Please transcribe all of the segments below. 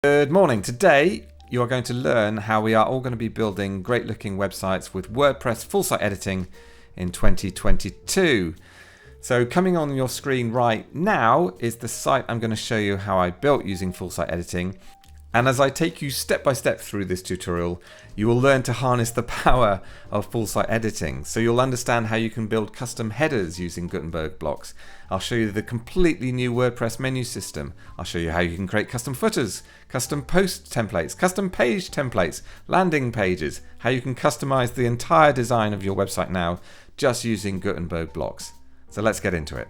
Good morning. Today you are going to learn how we are all going to be building great looking websites with WordPress Full Site Editing in 2022. So coming on your screen right now is the site I'm going to show you how I built using Full Site Editing. And as I take you step by step through this tutorial, you will learn to harness the power of full site editing. So you'll understand how you can build custom headers using Gutenberg blocks. I'll show you the completely new WordPress menu system. I'll show you how you can create custom footers, custom post templates, custom page templates, landing pages, how you can customize the entire design of your website now just using Gutenberg blocks. So let's get into it.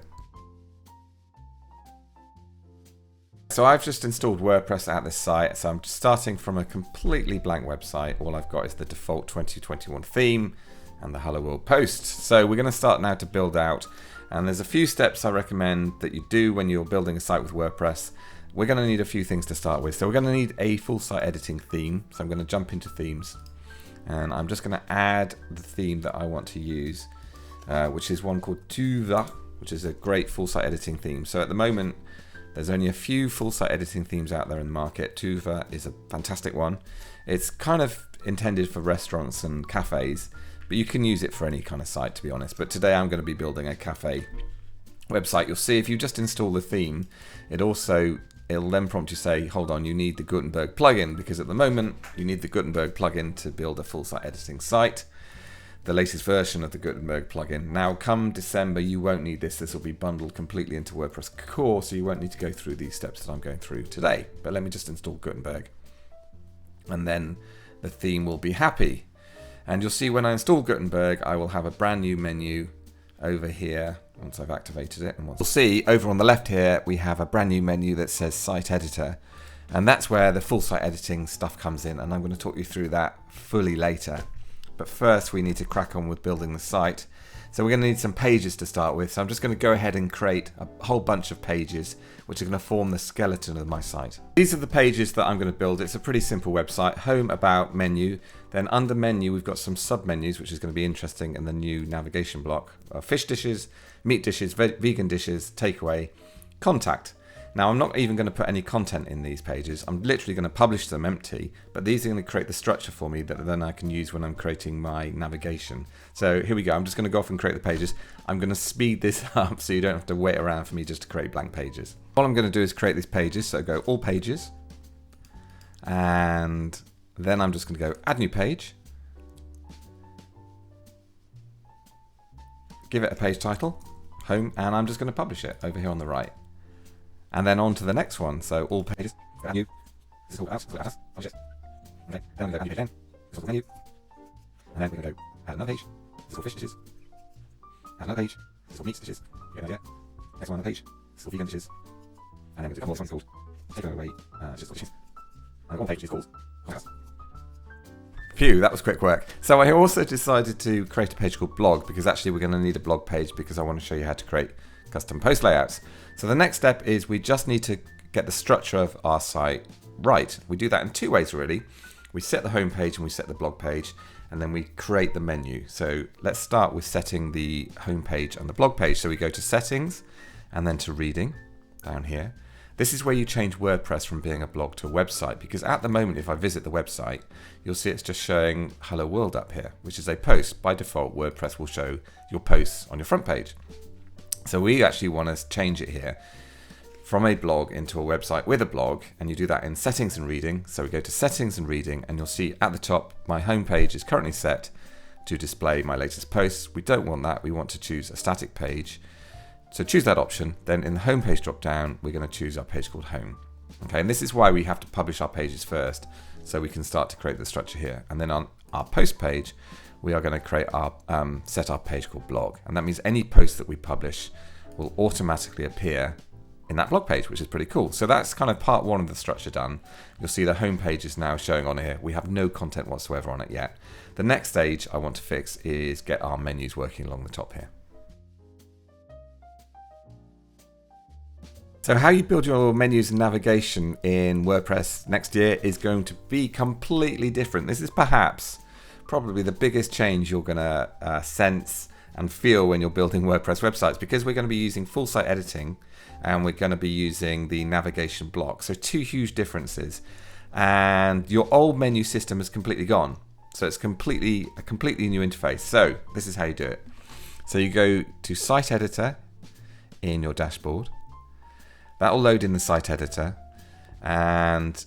So I've just installed WordPress at this site, so I'm starting from a completely blank website. All I've got is the default 2021 theme and the Hello World post. So we're going to start now to build out, and there's a few steps I recommend that you do when you're building a site with WordPress. We're going to need a few things to start with. So we're going to need a full site editing theme. So I'm going to jump into themes, and I'm just going to add the theme that I want to use, which is one called Tuva, which is a great full site editing theme. So at the moment, there's only a few full site editing themes out there in the market. Tuva is a fantastic one. It's kind of intended for restaurants and cafes, but you can use it for any kind of site, to be honest. But today I'm going to be building a cafe website. You'll see if you just install the theme, it'll then prompt you say, hold on, you need the Gutenberg plugin, because at the moment you need the Gutenberg plugin to build a full site editing site. The latest version of the Gutenberg plugin. Now come December you won't need this. This will be bundled completely into WordPress core, so you won't need to go through these steps that I'm going through today. But let me just install Gutenberg, and then the theme will be happy. And you'll see when I install Gutenberg, I will have a brand new menu over here once I've activated it. And you'll see over on the left here we have a brand new menu that says Site Editor, and that's where the full site editing stuff comes in, and I'm going to talk you through that fully later. But first we need to crack on with building the site. So we're going to need some pages to start with. So I'm just going to go ahead and create a whole bunch of pages which are going to form the skeleton of my site. These are the pages that I'm going to build. It's a pretty simple website. Home, about, menu. Then under menu we've got some sub-menus, which is going to be interesting in the new navigation block. Fish dishes, meat dishes, vegan dishes, takeaway, contact. Now I'm not even going to put any content in these pages. I'm literally going to publish them empty, but these are going to create the structure for me that then I can use when I'm creating my navigation. So here we go. I'm just going to go off and create the pages. I'm going to speed this up so you don't have to wait around for me just to create blank pages. All I'm going to do is create these pages. So go all pages, and then I'm just going to go add new page, give it a page title, home, and I'm just going to publish it over here on the right. And then on to the next one. So all pages, new. This is called add, object. Okay, then we go add new page again. This is called menu. And then we're going to go add another page. This is called fish dishes. Add another page. This is called meat dishes. You get an idea. Next one on the page. This is called vegan dishes. And then we do a couple of ones called takeaway dishes. And one page is called podcast. Phew, that was quick work. So I also decided to create a page called blog, because actually we're going to need a blog page because I want to show you how to create custom post layouts. So the next step is we just need to get the structure of our site right. We do that in two ways really. We set the home page and we set the blog page, and then we create the menu. So let's start with setting the home page and the blog page. So we go to settings and then to reading down here. This is where you change WordPress from being a blog to a website, because at the moment if I visit the website you'll see it's just showing Hello World up here, which is a post. By default WordPress will show your posts on your front page. So we actually want to change it here from a blog into a website with a blog, and you do that in settings and reading. So we go to settings and reading, and you'll see at the top my home page is currently set to display my latest posts. We don't want that. We want to choose a static page. So choose that option. Then in the home page drop down we're going to choose our page called home. Okay, and this is why we have to publish our pages first, so we can start to create the structure here. And then on our post page we are going to create our set our page called blog, and that means any post that we publish will automatically appear in that blog page, which is pretty cool. So that's kind of part one of the structure done. You'll see the home page is now showing on here. We have no content whatsoever on it yet. The next stage I want to fix is get our menus working along the top here. So how you build your menus and navigation in WordPress next year is going to be completely different. This is probably the biggest change you're going to sense and feel when you're building WordPress websites, because we're going to be using full site editing and we're going to be using the navigation block. So two huge differences, and your old menu system is completely gone. So it's a completely new interface. So this is how you do it. So you go to Site Editor in your dashboard. That will load in the Site Editor, and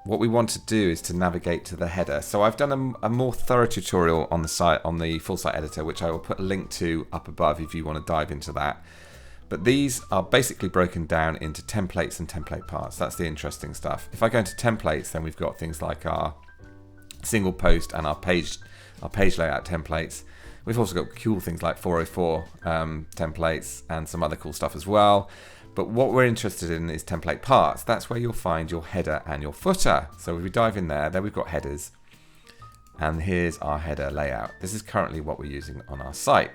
what we want to do is to navigate to the header. So I've done a more thorough tutorial on the site, on the Full Site Editor, which I will put a link to up above if you want to dive into that. But these are basically broken down into templates and template parts. That's the interesting stuff. If I go into templates, then we've got things like our single post and our page layout templates. We've also got cool things like 404 templates and some other cool stuff as well. But what we're interested in is template parts. That's where you'll find your header and your footer. So if we dive in there we've got headers. And here's our header layout. This is currently what we're using on our site.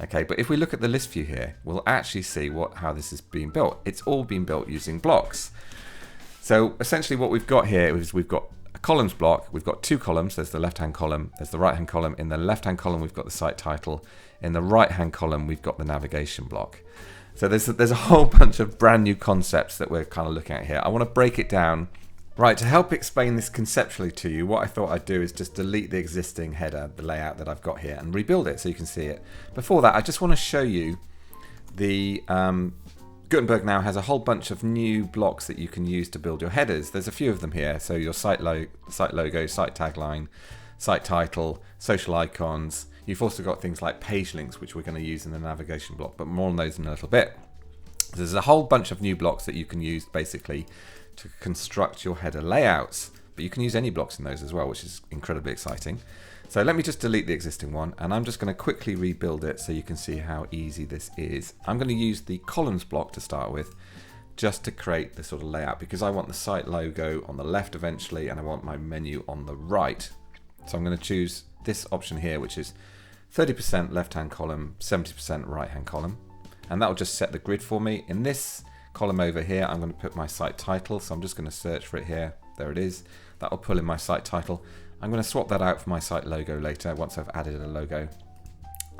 Okay, but if we look at the list view here, we'll actually see how this is being built. It's all been built using blocks. So essentially what we've got here is we've got a columns block. We've got two columns. There's the left-hand column. There's the right-hand column. In the left-hand column, we've got the site title. In the right-hand column, we've got the navigation block. So there's a whole bunch of brand new concepts that we're kind of looking at here. I want to break it down. Right, to help explain this conceptually to you, what I thought I'd do is just delete the existing header, the layout that I've got here, and rebuild it so you can see it. Before that, I just want to show you the Gutenberg now has a whole bunch of new blocks that you can use to build your headers. There's a few of them here. So your site logo, site tagline, site title, social icons. You've also got things like page links, which we're going to use in the navigation block, but more on those in a little bit. There's a whole bunch of new blocks that you can use basically to construct your header layouts, but you can use any blocks in those as well, which is incredibly exciting. So let me just delete the existing one, and I'm just going to quickly rebuild it so you can see how easy this is. I'm going to use the columns block to start with, just to create the sort of layout, because I want the site logo on the left eventually, and I want my menu on the right. So I'm going to choose this option here, which is 30% left-hand column, 70% right-hand column, and that will just set the grid for me. In this column over here, I'm going to put my site title, so I'm just going to search for it here. There it is. That will pull in my site title. I'm going to swap that out for my site logo later once I've added a logo.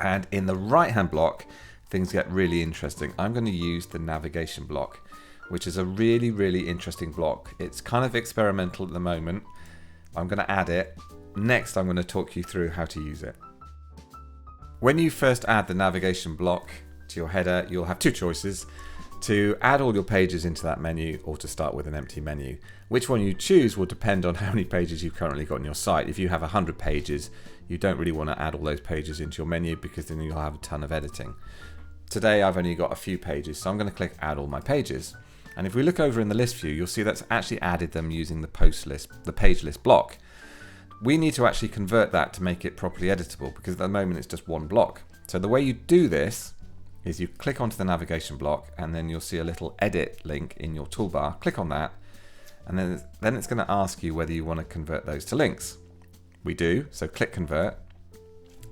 And in the right-hand block, things get really interesting. I'm going to use the navigation block, which is a really, really interesting block. It's kind of experimental at the moment. I'm going to add it. Next, I'm going to talk you through how to use it. When you first add the navigation block to your header, you'll have two choices: to add all your pages into that menu or to start with an empty menu. Which one you choose will depend on how many pages you've currently got on your site. If you have 100 pages, you don't really want to add all those pages into your menu because then you'll have a ton of editing. Today I've only got a few pages, so I'm going to click add all my pages. And if we look over in the list view, you'll see that's actually added them using the page list block. We need to actually convert that to make it properly editable, because at the moment it's just one block. So the way you do this is you click onto the navigation block, and then you'll see a little edit link in your toolbar. Click on that, and then it's going to ask you whether you want to convert those to links. We do, so click convert.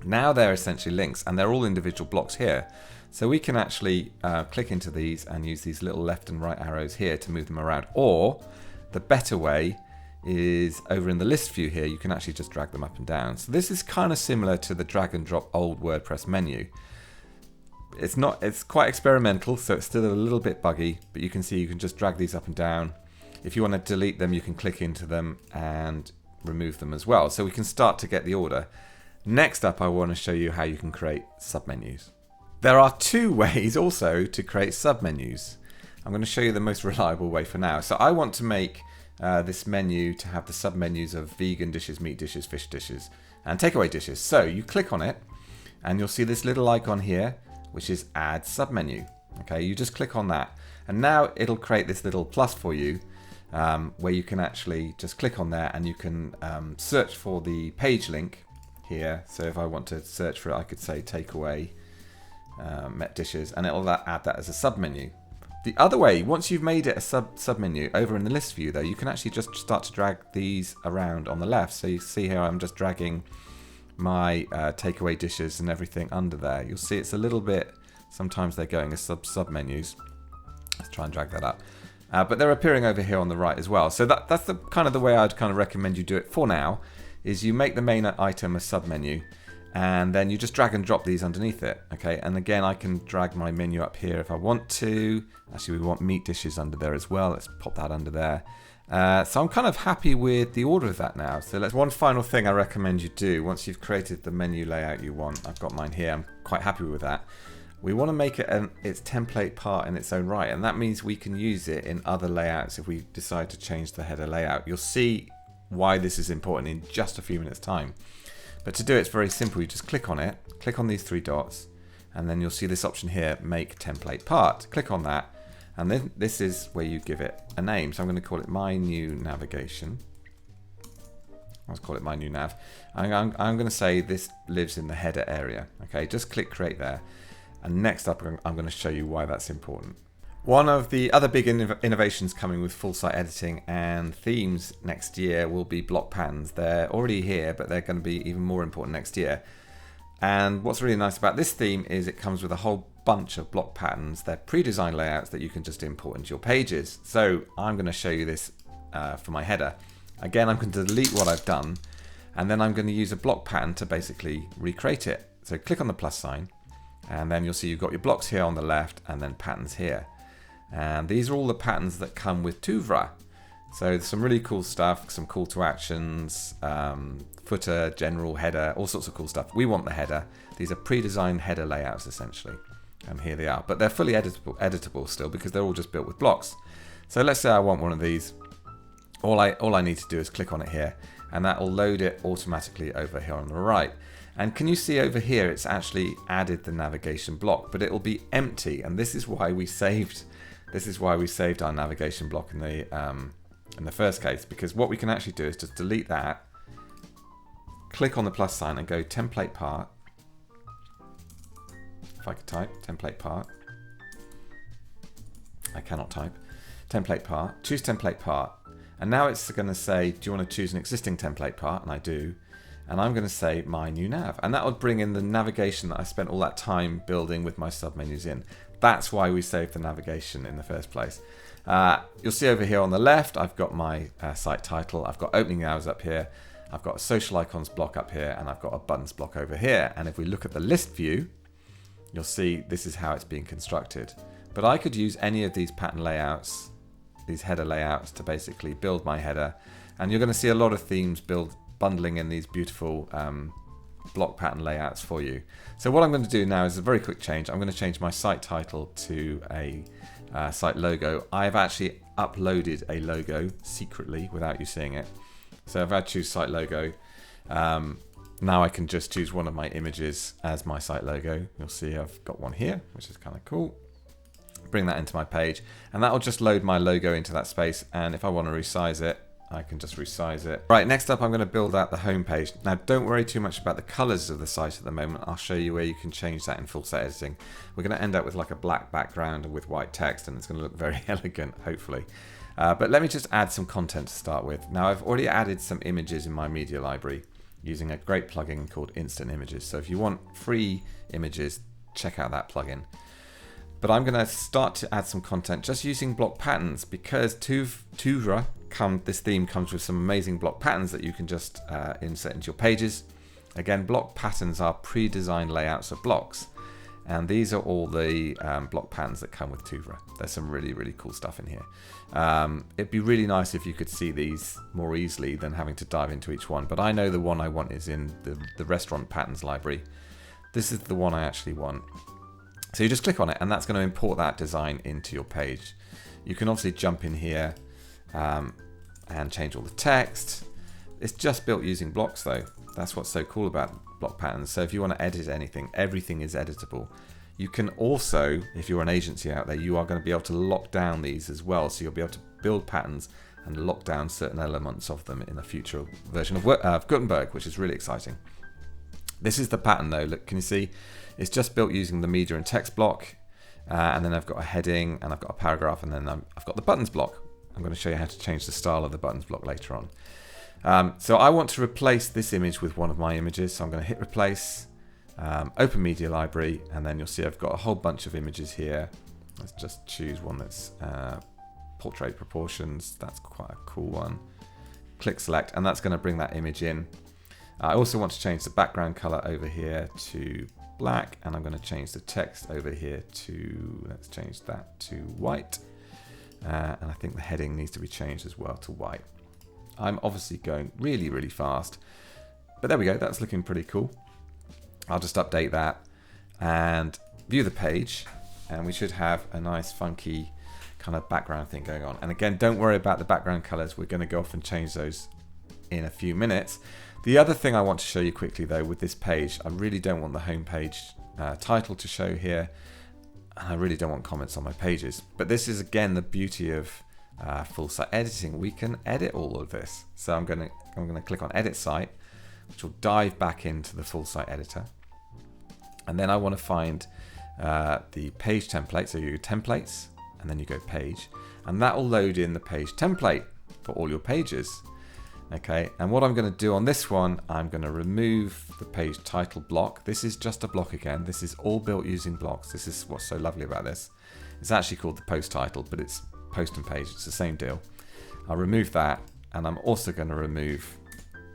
Now they're essentially links, and they're all individual blocks here. So we can actually click into these and use these little left and right arrows here to move them around. Or the better way is over in the list view here, you can actually just drag them up and down. So this is kind of similar to the drag and drop old WordPress menu. It's quite experimental, so it's still a little bit buggy, but you can see you can just drag these up and down. If you want to delete them, you can click into them and remove them as well. So we can start to get the order. Next up, I want to show you how you can create submenus. There are two ways also to create submenus. I'm going to show you the most reliable way for now. So I want to make this menu to have the submenus of vegan dishes, meat dishes, fish dishes, and takeaway dishes. So you click on it, and you'll see this little icon here, which is add submenu. Okay, you just click on that, and now it'll create this little plus for you, where you can actually just click on there, and you can search for the page link here. So if I want to search for it, I could say takeaway met dishes, and it'll add that as a submenu. The other way, once you've made it a submenu over in the list view though, you can actually just start to drag these around on the left. So you see here I'm just dragging my takeaway dishes and everything under there. You'll see it's a little bit, sometimes they're going as submenus. Let's try and drag that up. But they're appearing over here on the right as well. So that's the kind of the way I'd kind of recommend you do it for now, is you make the main item a submenu, and then you just drag and drop these underneath it. Okay, and again, I can drag my menu up here if I want to. Actually, we want meat dishes under there as well. Let's pop that under there. So I'm kind of happy with the order of that now. So one final thing I recommend you do once you've created the menu layout you want. I've got mine here. I'm quite happy with that. We want to make it its template part in its own right, and that means we can use it in other layouts if we decide to change the header layout. You'll see why this is important in just a few minutes time. But to do it, it's very simple. You just click on it, click on these three dots, and then you'll see this option here, make template part. Click on that, and then this is where you give it a name. So I'm going to call it my new navigation. Let's call it my new nav. I'm going to say this lives in the header area. Okay, just click create there. And next up, I'm going to show you why that's important. One of the other big innovations coming with full site editing and themes next year will be block patterns. They're already here, but they're going to be even more important next year. And what's really nice about this theme is it comes with a whole bunch of block patterns. They're pre-designed layouts that you can just import into your pages. So I'm going to show you this for my header. Again, I'm going to delete what I've done, and then I'm going to use a block pattern to basically recreate it. So click on the plus sign, and then you'll see you've got your blocks here on the left and then patterns here. And these are all the patterns that come with Tuvra. So there's some really cool stuff, some call to actions, footer, general, header, all sorts of cool stuff. We want the header. These are pre-designed header layouts essentially. And here they are. But they're fully editable still because they're all just built with blocks. So let's say I want one of these. All I need to do is click on it here, and that will load it automatically over here on the right. And can you see over here it's actually added the navigation block, but it will be empty, and this is why we saved our navigation block in the first case, because what we can actually do is just delete that, click on the plus sign and go template part. If I could type template part. I cannot type. Template part, choose template part, and now it's going to say, do you want to choose an existing template part? And I do. And I'm going to say my new nav, and that would bring in the navigation that I spent all that time building with my submenus in. That's why we saved the navigation in the first place. You'll see over here on the left, I've got my site title, I've got opening hours up here, I've got a social icons block up here, and I've got a buttons block over here. And if we look at the list view, you'll see this is how it's being constructed. But I could use any of these pattern layouts, these header layouts, to basically build my header. And you're going to see a lot of themes bundling in these beautiful block pattern layouts for you. So what I'm going to do now is a very quick change. I'm going to change my site title to a site logo. I've actually uploaded a logo secretly without you seeing it. So if I choose site logo, now I can just choose one of my images as my site logo. You'll see I've got one here, which is kind of cool. Bring that into my page, and that will just load my logo into that space. And if I want to resize it, I can just resize it. Right, next up I'm going to build out the home page. Now don't worry too much about the colors of the site at the moment. I'll show you where you can change that in full site editing. We're going to end up with like a black background with white text, and it's going to look very elegant, hopefully. But let me just add some content to start with. Now I've already added some images in my media library using a great plugin called Instant Images. So if you want free images, check out that plugin. But I'm going to start to add some content just using block patterns, because Tuvra, this theme comes with some amazing block patterns that you can just insert into your pages. Again, block patterns are pre-designed layouts of blocks, and these are all the block patterns that come with Tuvra. There's some really, really cool stuff in here. It'd be really nice if you could see these more easily than having to dive into each one, but I know the one I want is in the restaurant patterns library. This is the one I actually want. So you just click on it, and that's going to import that design into your page. You can obviously jump in here and change all the text. It's just built using blocks though. That's what's so cool about block patterns. So if you want to edit anything, everything is editable. You can also, if you're an agency out there, you are going to be able to lock down these as well. So you'll be able to build patterns and lock down certain elements of them in a future version of Gutenberg, which is really exciting. This is the pattern though. Look, can you see? It's just built using the media and text block, and then I've got a heading, and I've got a paragraph, and then I've got the buttons block. I'm going to show you how to change the style of the buttons block later on. So I want to replace this image with one of my images, so I'm going to hit replace, open media library, and then you'll see I've got a whole bunch of images here. Let's just choose one that's portrait proportions. That's quite a cool one. Click select, and that's going to bring that image in. I also want to change the background color over here to black, and I'm going to change the text over here to, let's change that to white. And I think the heading needs to be changed as well to white. I'm obviously going really, really fast, but there we go. That's looking pretty cool. I'll just update that and view the page, and we should have a nice funky kind of background thing going on. And again, don't worry about the background colors. We're going to go off and change those in a few minutes. The other thing I want to show you quickly though with this page, I really don't want the home page title to show here, and I really don't want comments on my pages. But this is again the beauty of full site editing. We can edit all of this. So I'm going to click on Edit Site, which will dive back into the full site editor. And then I want to find the page template. So you go Templates, and then you go Page, and that will load in the page template for all your pages. Okay, and what I'm going to do on this one, I'm going to remove the page title block. This is just a block again. This is all built using blocks. This is what's so lovely about this. It's actually called the post title, but it's post and page. It's the same deal. I'll remove that, and I'm also going to remove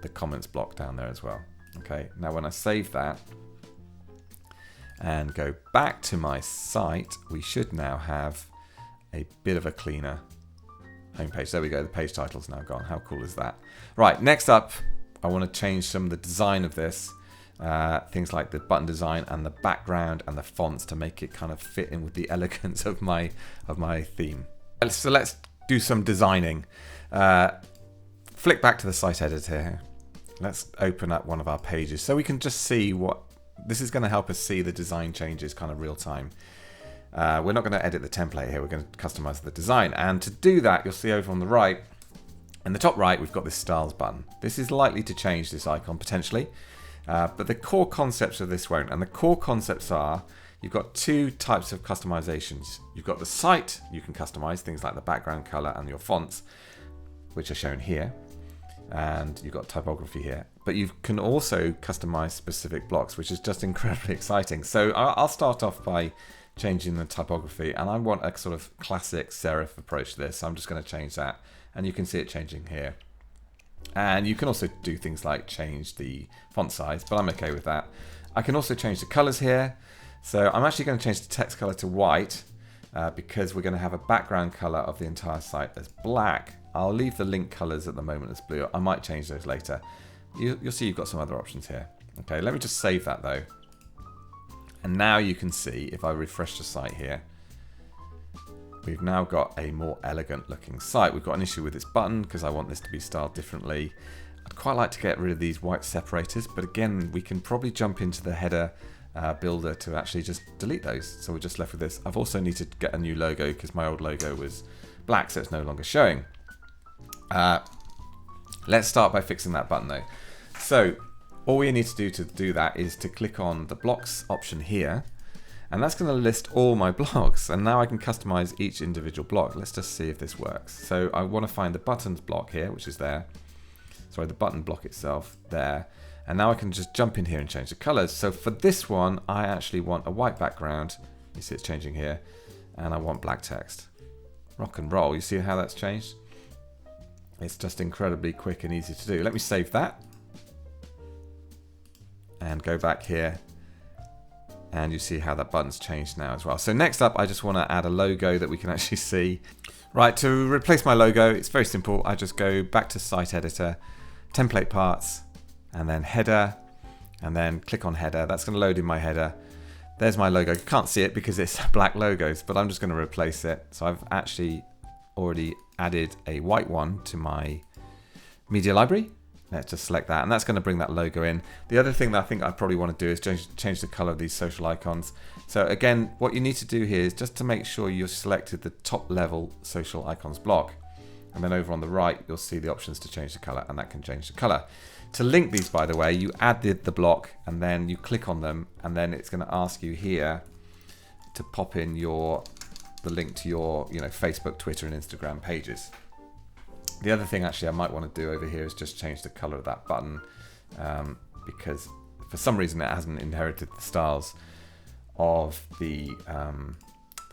the comments block down there as well. Okay, now when I save that and go back to my site, we should now have a bit of a cleaner homepage. There we go, the page title's now gone. How cool is that? Right, next up, I want to change some of the design of this. Things like the button design and the background and the fonts to make it kind of fit in with the elegance of my theme. So let's do some designing. Flick back to the site editor here. Let's open up one of our pages so we can just see what this is going to help us see the design changes kind of real time. We're not going to edit the template here, we're going to customize the design. And to do that, you'll see over on the right, in the top right, we've got this styles button. This is likely to change this icon potentially, but the core concepts of this won't. And the core concepts are, you've got two types of customizations. You've got the site, you can customize things like the background color and your fonts, which are shown here. And you've got typography here. But you can also customize specific blocks, which is just incredibly exciting. So I'll start off by changing the typography, and I want a sort of classic serif approach to this. So I'm just going to change that, and you can see it changing here. And you can also do things like change the font size, but I'm okay with that. I can also change the colors here. So I'm actually going to change the text color to white because we're going to have a background color of the entire site as black. I'll leave the link colors at the moment as blue. I might change those later. You'll see you've got some other options here. Okay, let me just save that though. And now you can see, if I refresh the site here, we've now got a more elegant looking site. We've got an issue with this button because I want this to be styled differently. I'd quite like to get rid of these white separators, but again, we can probably jump into the header builder to actually just delete those. So we're just left with this. I've also need to get a new logo because my old logo was black, so it's no longer showing. Let's start by fixing that button though. So all we need to do that is to click on the blocks option here, and that's going to list all my blocks, and now I can customize each individual block. Let's just see if this works. So I want to find the buttons block here, which is there. Sorry, the button block itself there. And now I can just jump in here and change the colors. So for this one, I actually want a white background. You see it's changing here. And I want black text. Rock and roll. You see how that's changed? It's just incredibly quick and easy to do. Let me save that. And go back here, and you see how that button's changed now as well. So next up, I just want to add a logo that we can actually see. Right, to replace my logo, it's very simple. I just go back to Site Editor, Template Parts, and then Header, and then click on Header. That's going to load in my header. There's my logo. You can't see it because it's black logos, but I'm just going to replace it. So I've actually already added a white one to my media library. Let's just select that, and that's going to bring that logo in. The other thing that I think I probably want to do is change the color of these social icons. So again, what you need to do here is just to make sure you've selected the top level social icons block. And then over on the right, you'll see the options to change the color, and that can change the color. To link these, by the way, you add the block, and then you click on them, and then it's going to ask you here to pop in the link to your Facebook, Twitter, and Instagram pages. The other thing actually I might want to do over here is just change the color of that button because for some reason it hasn't inherited the styles of the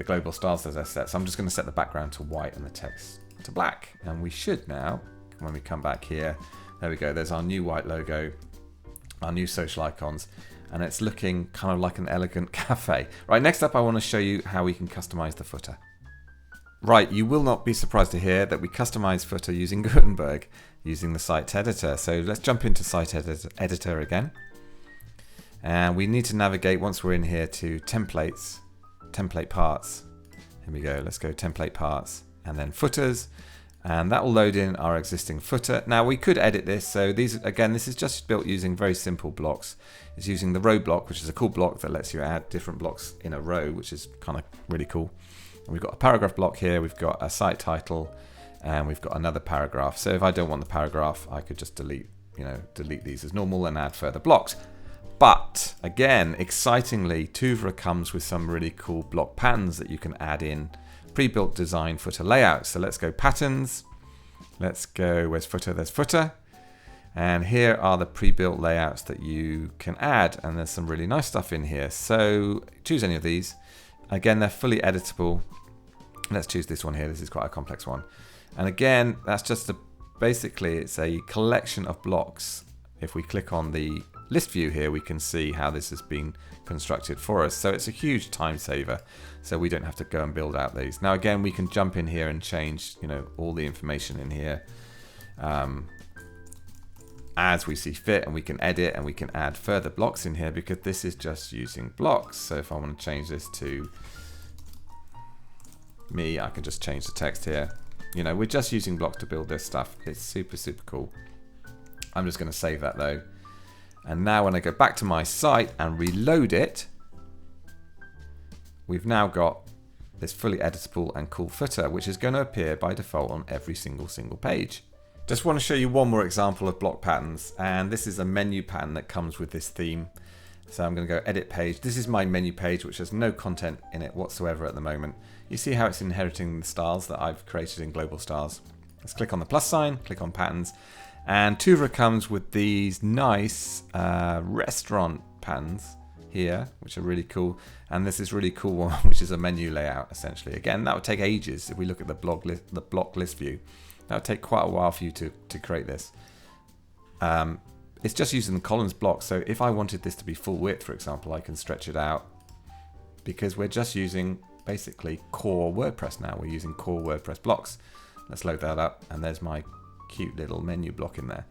global styles as I set. So I'm just going to set the background to white and the text to black. And we should now, when we come back here, there we go, there's our new white logo. our new social icons, and it's looking kind of like an elegant cafe. Right, next up I want to show you how we can customize the footer. Right, you will not be surprised to hear that we customize footer using Gutenberg, using the site editor. So let's jump into site editor again. And we need to navigate, once we're in here, to templates, template parts. Here we go, let's go template parts, and then footers. And that will load in our existing footer. Now we could edit this. So these, again, this is just built using very simple blocks. It's using the row block, which is a cool block that lets you add different blocks in a row, which is kind of really cool. And we've got a paragraph block here, we've got a site title, and we've got another paragraph. So if I don't want the paragraph, I could just delete these as normal and add further blocks. But again, excitingly, Tuvra comes with some really cool block patterns that you can add in pre-built design footer layouts. So let's go patterns. Let's go, where's footer? There's footer. And here are the pre-built layouts that you can add. And there's some really nice stuff in here. So choose any of these. Again, they're fully editable. Let's choose this one here. This is quite a complex one. And again, that's just basically it's a collection of blocks. If we click on the list view here, we can see how this has been constructed for us. So it's a huge time saver. So we don't have to go and build out these. Now again, we can jump in here and change, all the information in here as we see fit, and we can edit and we can add further blocks in here because this is just using blocks. So if I want to change this to me, I can just change the text here. We're just using blocks to build this stuff. It's super, super cool. I'm just going to save that though. And now when I go back to my site and reload it, we've now got this fully editable and cool footer, which is going to appear by default on every single page. Just want to show you one more example of block patterns, and this is a menu pattern that comes with this theme. So I'm going to go edit page. This is my menu page, which has no content in it whatsoever at the moment. You see how it's inheriting the styles that I've created in global styles. Let's click on the plus sign, click on patterns, and Tuvra comes with these nice restaurant patterns here, which are really cool. And this is really cool one, which is a menu layout essentially. Again, that would take ages if we look at the block list view. That would take quite a while for you to create this. It's just using the columns block. So if I wanted this to be full width, for example, I can stretch it out because we're just using basically core WordPress now. We're using core WordPress blocks. Let's load that up, and there's my cute little menu block in there.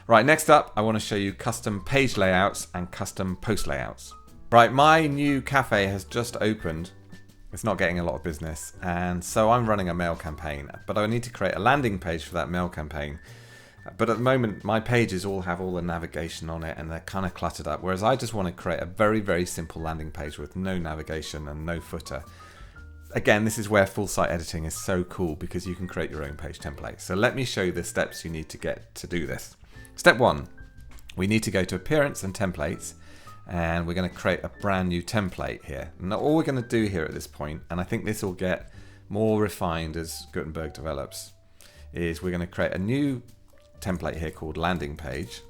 Right, next up, I want to show you custom page layouts and custom post layouts. Right, my new cafe has just opened. It's not getting a lot of business, and so I'm running a mail campaign, but I need to create a landing page for that mail campaign. But at the moment, my pages all have all the navigation on it, and they're kind of cluttered up, whereas I just want to create a very, very simple landing page with no navigation and no footer. Again, this is where full site editing is so cool because you can create your own page template. So let me show you the steps you need to get to do this. Step one, we need to go to Appearance and Templates, and we're going to create a brand new template here. Now all we're going to do here at this point, and I think this will get more refined as Gutenberg develops, is we're going to create a new template here called landing page.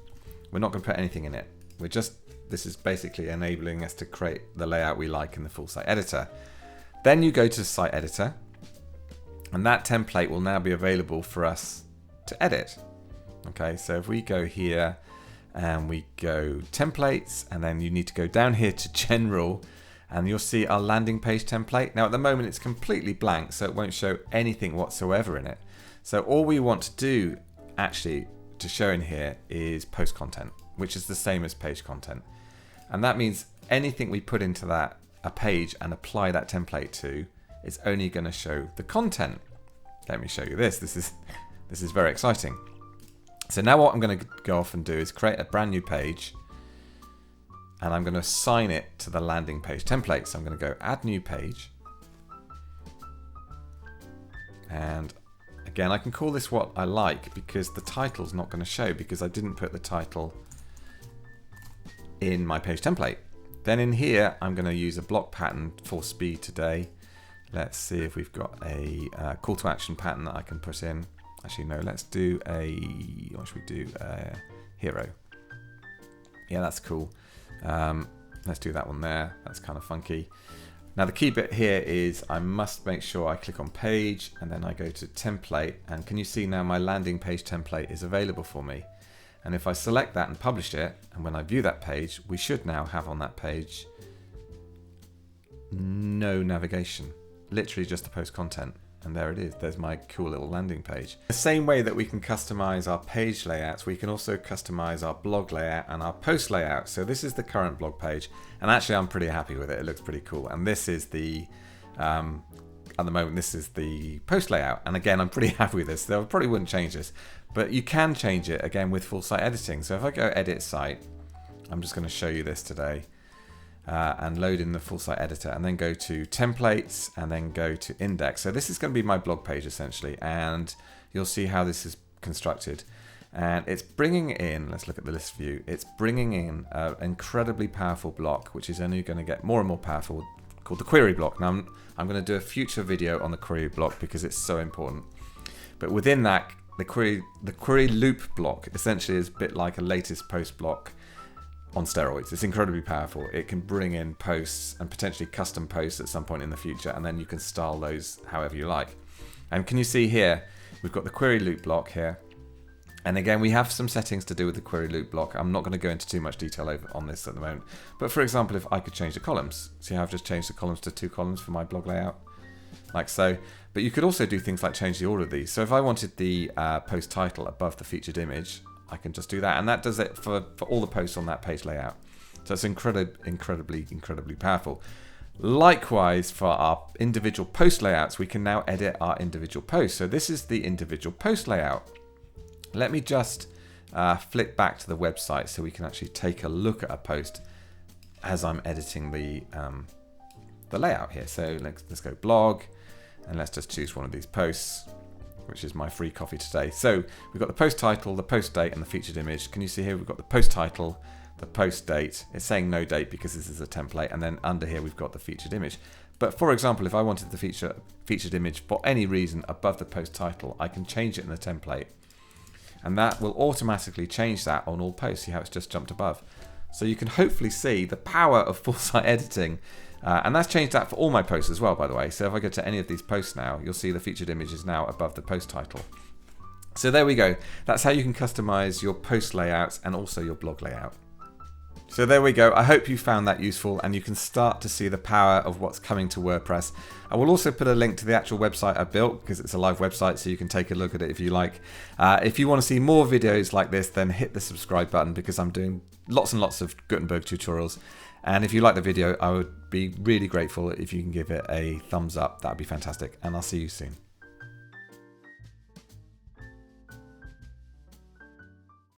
We're not going to put anything in it. This is basically enabling us to create the layout we like in the full site editor. Then you go to site editor, and that template will now be available for us to edit. Okay, so if we go here and we go templates, and then you need to go down here to general, and you'll see our landing page template. Now at the moment it's completely blank, so it won't show anything whatsoever in it. So all we want to do actually to show in here is post content, which is the same as page content. And that means anything we put into that a page and apply that template to is only going to show the content. Let me show you this. This is very exciting. So now what I'm going to go off and do is create a brand new page, and I'm going to assign it to the landing page template. So I'm going to go add new page, and again I can call this what I like because the title's not going to show because I didn't put the title in my page template. Then in here, I'm going to use a block pattern for speed today. Let's see if we've got a call to action pattern that I can put in. Actually, no, let's do what should we do? Hero. Yeah, that's cool. Let's do that one there. That's kind of funky. Now the key bit here is I must make sure I click on page, and then I go to template. And can you see now my landing page template is available for me? And if I select that and publish it, and when I view that page, we should now have on that page no navigation, literally just the post content. And there it is, there's my cool little landing page. The same way that we can customize our page layouts, we can also customize our blog layout and our post layout. So this is the current blog page, and actually I'm pretty happy with it. It looks pretty cool. And this is the, at the moment, this is the post layout. And again, I'm pretty happy with this. So I probably wouldn't change this, but you can change it again with full site editing. So if I go edit site, I'm just going to show you this today. And load in the full site editor, and then go to templates, and then go to index. So this is going to be my blog page essentially, and you'll see how this is constructed. And it's bringing in, let's look at the list view, it's bringing in an incredibly powerful block, which is only going to get more and more powerful, called the query block. Now I'm going to do a future video on the query block because it's so important. But within that, the query loop block essentially is a bit like a latest post block on steroids. It's incredibly powerful. It can bring in posts and potentially custom posts at some point in the future, and then you can style those however you like. And can you see here, we've got the query loop block here. And again, we have some settings to do with the query loop block. I'm not going to go into too much detail on this at the moment. But for example, if I could change the columns, see how I've just changed the columns to 2 columns for my blog layout, like so. But you could also do things like change the order of these. So if I wanted the post title above the featured image, I can just do that, and that does it for all the posts on that page layout. So it's incredibly powerful. Likewise, for our individual post layouts, we can now edit our individual posts. So this is the individual post layout. Let me just flip back to the website so we can actually take a look at a post as I'm editing the layout here. So let's go blog, and let's just choose one of these posts, which is my free coffee today. So we've got the post title, the post date, and the featured image. Can you see here we've got the post title, the post date. It's saying no date because this is a template, and then under here we've got the featured image. But for example, if I wanted the featured image for any reason above the post title, I can change it in the template, and that will automatically change that on all posts. See how it's just jumped above. So you can hopefully see the power of full site editing. And that's changed that for all my posts as well, by the way. So if I go to any of these posts now, you'll see the featured image is now above the post title. So there we go. That's how you can customize your post layouts and also your blog layout. So there we go. I hope you found that useful, and you can start to see the power of what's coming to WordPress. I will also put a link to the actual website I built because it's a live website, so you can take a look at it if you like. If you want to see more videos like this, then hit the subscribe button because I'm doing lots and lots of Gutenberg tutorials. And if you like the video, I would be really grateful if you can give it a thumbs up. That would be fantastic. And I'll see you soon.